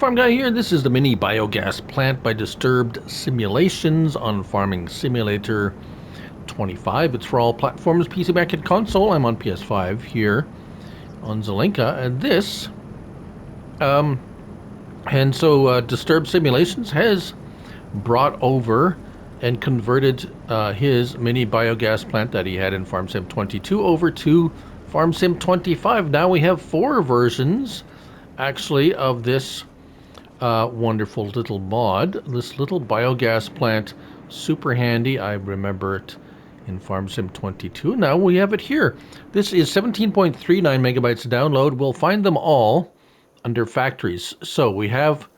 Farm Guy here. This is the mini biogas plant by Disturbed Simulations on Farming Simulator 25. It's for all platforms, PC, Mac, and console. I'm on PS5 here on Zelenka, and Disturbed Simulations has brought over and converted his mini biogas plant that he had in Farm Sim 22 over to Farm Sim 25. Now we have 4 versions actually of this wonderful little mod. This little biogas plant, super handy. I remember it in Farm Sim 22. Now we have it here. This is 17.39 megabytes download. We'll find them all under factories. So we have,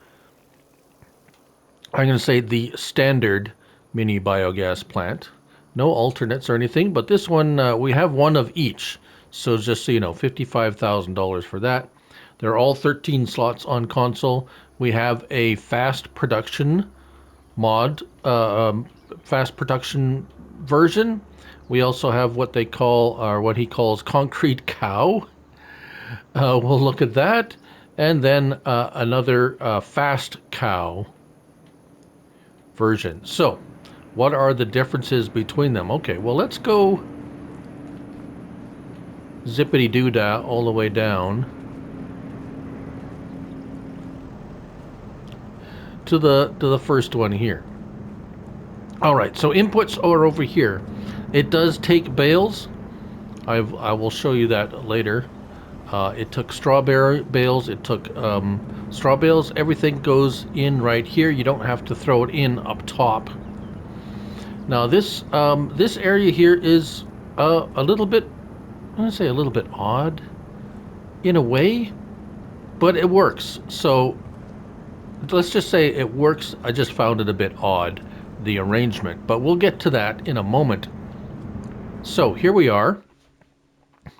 I'm going to say, the standard mini biogas plant. No alternates or anything, but this one, we have one of each. So just so you know, $55,000 for that. They're all 13 slots on console. We have a fast production mod, fast production version. We also have what they call, or what he calls, concrete cow. We'll look at that. And then another fast cow version. So, what are the differences between them? Okay, well, let's go zippity-doo-dah all the way down to the first one here. All right, so inputs are over here. It does take bales. I will show you that later. It took strawberry bales. It took straw bales. Everything goes in right here. You don't have to throw it in up top. Now this area here is a little bit, I'm gonna say a little bit odd in a way, but it works. So let's just say it works. I just found it a bit odd, the arrangement, but we'll get to that in a moment. So here we are.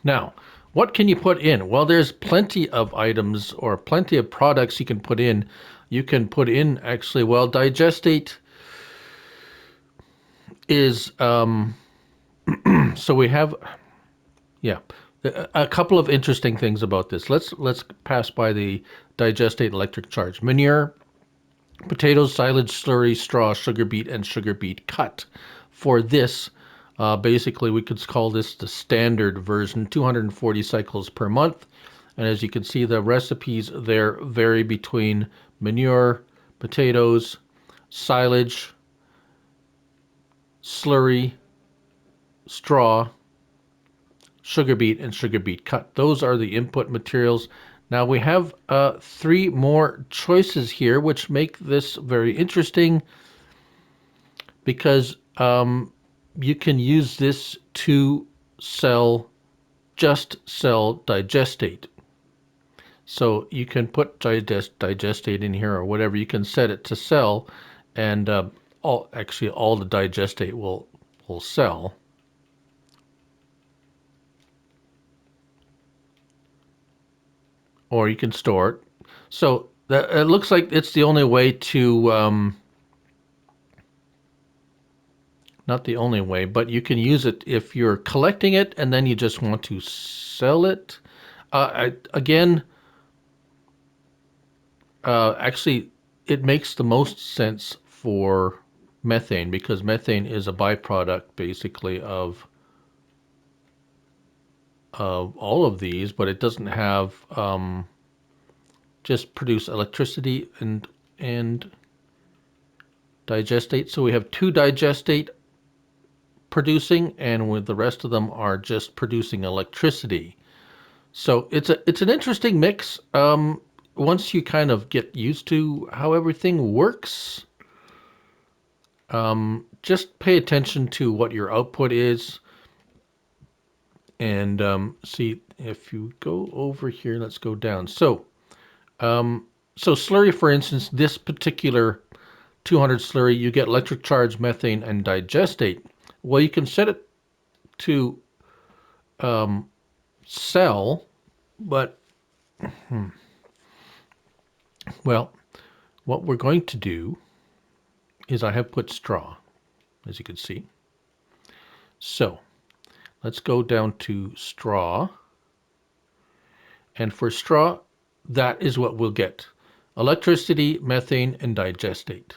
Now, what can you put in? Well, there's plenty of items or plenty of products you can put in. You can put in, actually, well, digestate is, so we have, yeah, a couple of interesting things about this. Let's pass by the digestate electric charge. Manure, potatoes, silage, slurry, straw, sugar beet, and sugar beet cut. For this, basically we could call this the standard version, 240 cycles per month. And as you can see, the recipes there vary between manure, potatoes, silage, slurry, straw, sugar beet, and sugar beet cut. Those are the input materials. Now we have 3 more choices here, which make this very interesting because you can use this to just sell digestate. So you can put digestate in here or whatever. You can set it to sell, and all the digestate will sell. Or you can store it. So it looks like it's the only way to, not the only way, but you can use it if you're collecting it and then you just want to sell it. Actually, it makes the most sense for methane because methane is a byproduct basically of all of these, but it doesn't have just produce electricity and digestate. So we have 2 digestate producing, and with the rest of them are just producing electricity. So it's an interesting mix. Once you kind of get used to how everything works, just pay attention to what your output is. And see, if you go over here, let's go down. So slurry, for instance, this particular 200 slurry, you get electric charge, methane, and digestate. Well, you can set it to sell, but well, what we're going to do is I have put straw, as you can see. So let's go down to straw. And for straw, that is what we'll get. electricity, methane, and digestate.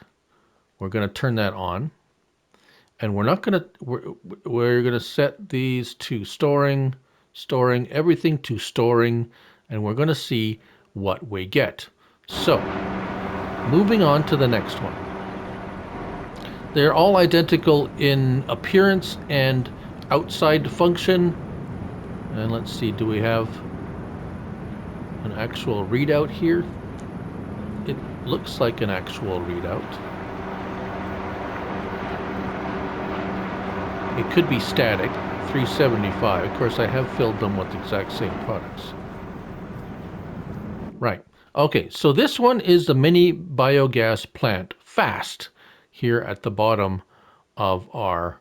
We're going to turn that on. And we're not going to, we're going to set these to storing, everything to storing, and we're going to see what we get. So, moving on to the next one. They're all identical in appearance and outside function. And let's see, do we have an actual readout here? It looks like an actual readout. It could be static, 375. Of course, I have filled them with the exact same products. Right. Okay, so this one is the mini biogas plant, fast, here at the bottom of our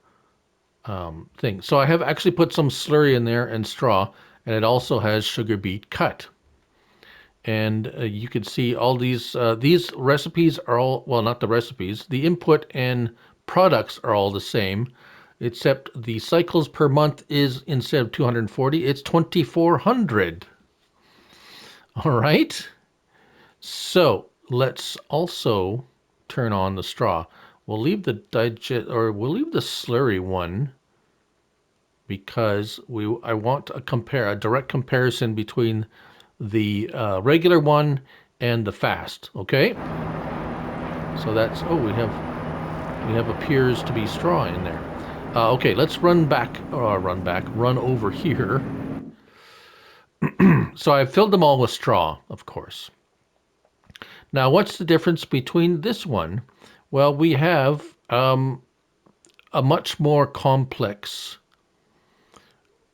thing. So I have actually put some slurry in there and straw, and it also has sugar beet cut. And you can see all these recipes are all, well, not the recipes, the input and products are all the same, except the cycles per month is, instead of 240, it's 2,400. All right. So let's also turn on the straw. We'll leave the we'll leave the slurry one because I want a direct comparison between the regular one and the fast. Okay. So that's, oh, we have appears to be straw in there. Okay, let's run over here. So I've filled them all with straw, of course. Now, what's the difference between this one? Well, we have a much more complex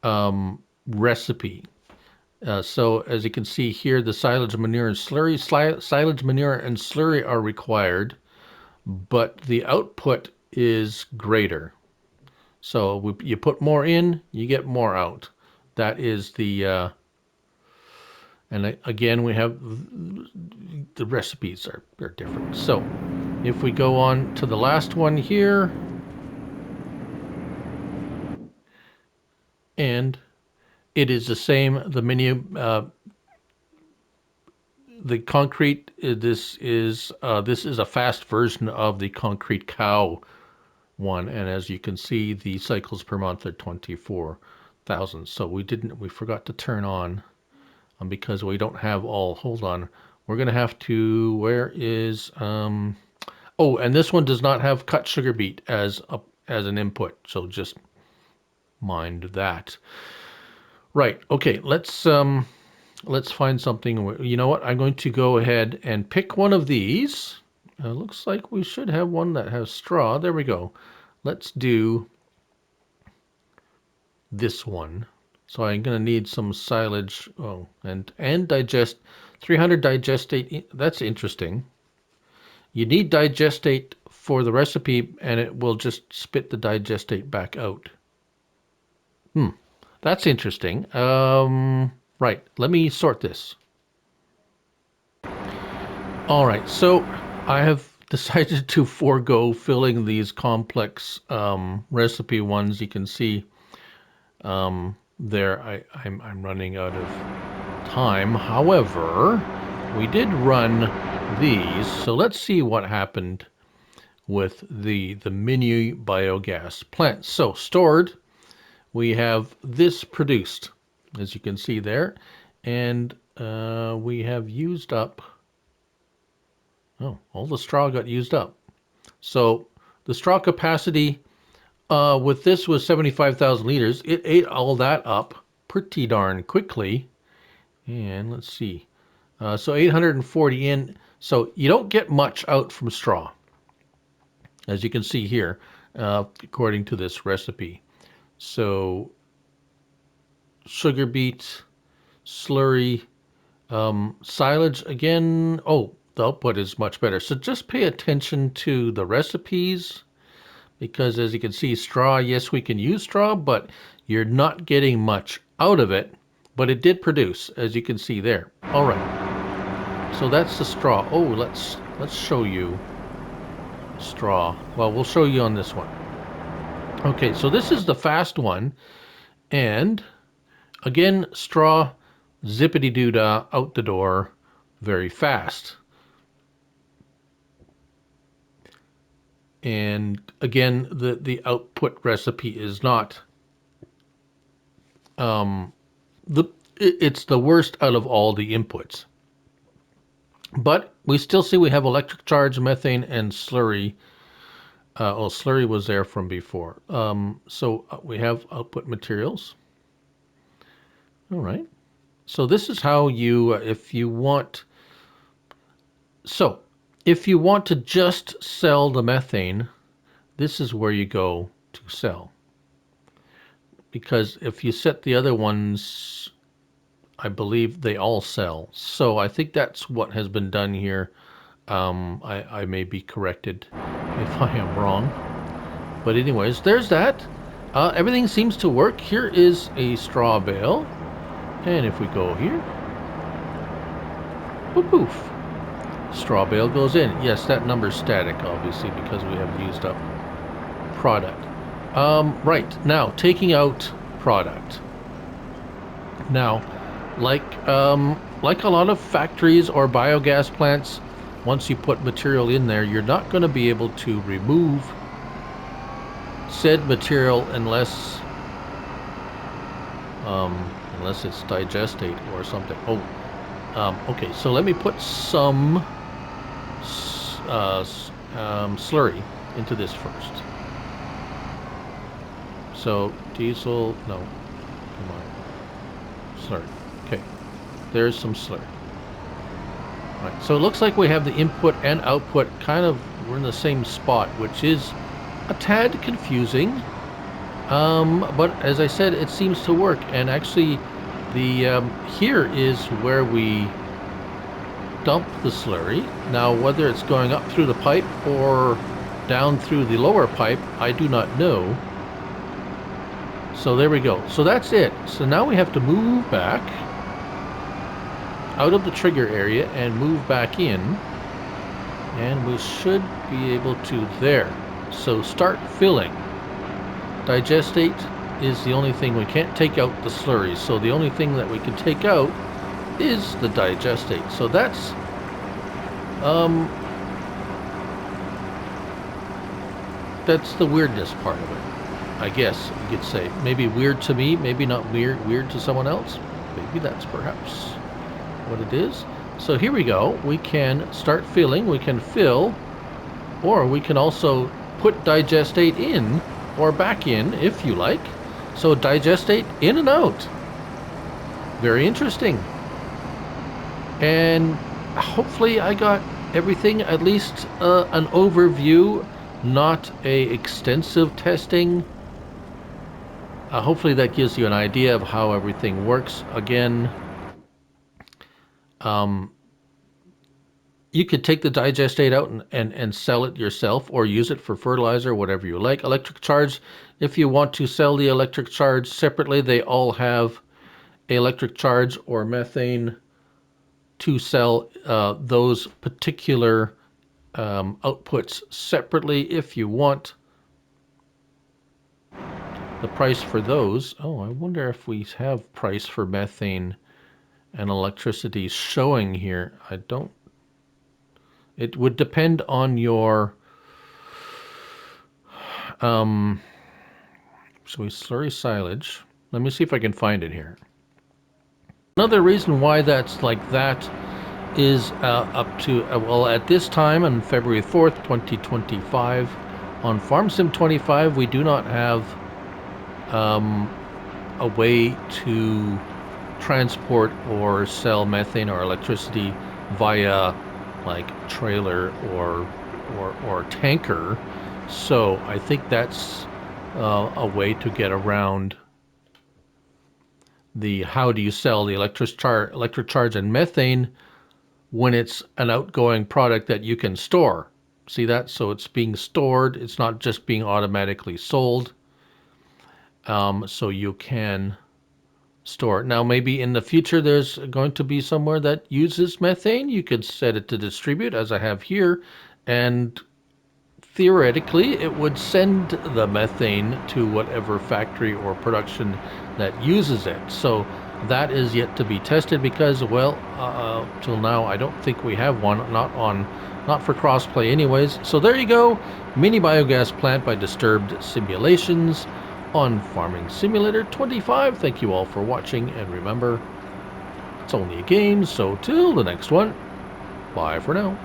recipe. So as you can see here, the silage, manure, and slurry, silage, manure, and slurry are required, but the output is greater. So you put more in, you get more out. That is the, and again, we have the recipes are different. So if we go on to the last one here, and it is the same, the menu, the concrete, this is a fast version of the concrete cow one, and as you can see, the cycles per month are 24,000. So we forgot to turn on, because we don't have all, hold on, we're going to have to, where is, oh, and this one does not have cut sugar beet as an input, so just mind that. Right, okay, let's find something. You know what, I'm going to go ahead and pick one of these. Looks like we should have one that has straw. There we go. Let's do this one. So I'm going to need some silage, and digest, 300 digestate. That's interesting. You need digestate for the recipe, and it will just spit the digestate back out. That's interesting. Right, let me sort this. All right, so I have decided to forego filling these complex recipe ones. You can see there I'm running out of time. However, we did run these, so let's see what happened with the mini biogas plant. So stored, we have this produced, as you can see there, and we have used up, oh, all the straw got used up. So the straw capacity with this was 75,000 liters. It ate all that up pretty darn quickly. And let's see. So 840 in. So you don't get much out from straw, as you can see here, according to this recipe. So sugar beet, slurry, silage, again, oh, the output is much better. So just pay attention to the recipes, because as you can see, straw, yes, we can use straw, but you're not getting much out of it, but it did produce, as you can see there. All right, so that's the straw. Oh, let's show you straw. Well, we'll show you on this one. Okay, so this is the fast one, and again, straw, zippity-doo-dah, out the door, very fast. And again, the output recipe is not it's the worst out of all the inputs. But we still see we have electric charge, methane, and slurry. Slurry was there from before. So we have output materials. All right. So this is how you, if you want, so if you want to just sell the methane, this is where you go to sell. Because if you set the other ones, I believe they all sell. So I think that's what has been done here. I may be corrected if I am wrong. But anyways, there's that. Everything seems to work. Here is a straw bale. And if we go here, poof, poof, straw bale goes in. Yes, that number's static, obviously, because we have used up product. Right, now, taking out product. Now, like a lot of factories or biogas plants, once you put material in there, you're not going to be able to remove said material unless it's digestate or something. Okay, so let me put some slurry into this first. So diesel, no, come on, slurry. Okay, there's some slurry. All right, so it looks like we have the input and output kind of, we're in the same spot, which is a tad confusing. But as I said, it seems to work. And actually, the here is where we dump the slurry. Now, whether it's going up through the pipe or down through the lower pipe, I do not know. So there we go. So that's it. So now we have to move back out of the trigger area and move back in. And we should be able to there. So start filling. Digestate is the only thing we can't take out the slurry. So the only thing that we can take out is the digestate. So that's the weirdness part of it, I guess you could say. Maybe weird to me, maybe not weird to someone else. Maybe that's perhaps what it is. So here we go. We can start filling. We can fill, or we can also put digestate in or back in if you like. So digestate in and out. Very interesting. And hopefully I got everything, at least an overview, not a extensive testing. Hopefully that gives you an idea of how everything works. Again, you could take the digestate out and sell it yourself, or use it for fertilizer, whatever you like. Electric charge, if you want to sell the electric charge separately, they all have electric charge or methane to sell those particular outputs separately if you want. The price for those, oh, I wonder if we have price for methane and electricity showing here. I don't. It would depend on your so we slurry silage. Let me see if I can find it here. Another reason why that's like that is up to, well, at this time on February 4th, 2025, on FarmSim 25, we do not have a way to transport or sell methane or electricity via like trailer or tanker. So I think that's a way to get around the how do you sell the electric charge and methane when it's an outgoing product that you can store. See that? So it's being stored. It's not just being automatically sold. So you can store it. Now, maybe in the future there's going to be somewhere that uses methane. You could set it to distribute, as I have here, and theoretically it would send the methane to whatever factory or production that uses it. So That is yet to be tested because, well, till now I don't think we have one, not for crossplay anyways. So there you go, mini biogas plant by Disturbed Simulations on Farming Simulator 25. Thank you all for watching, and remember, it's only a game, so till the next one, bye for now.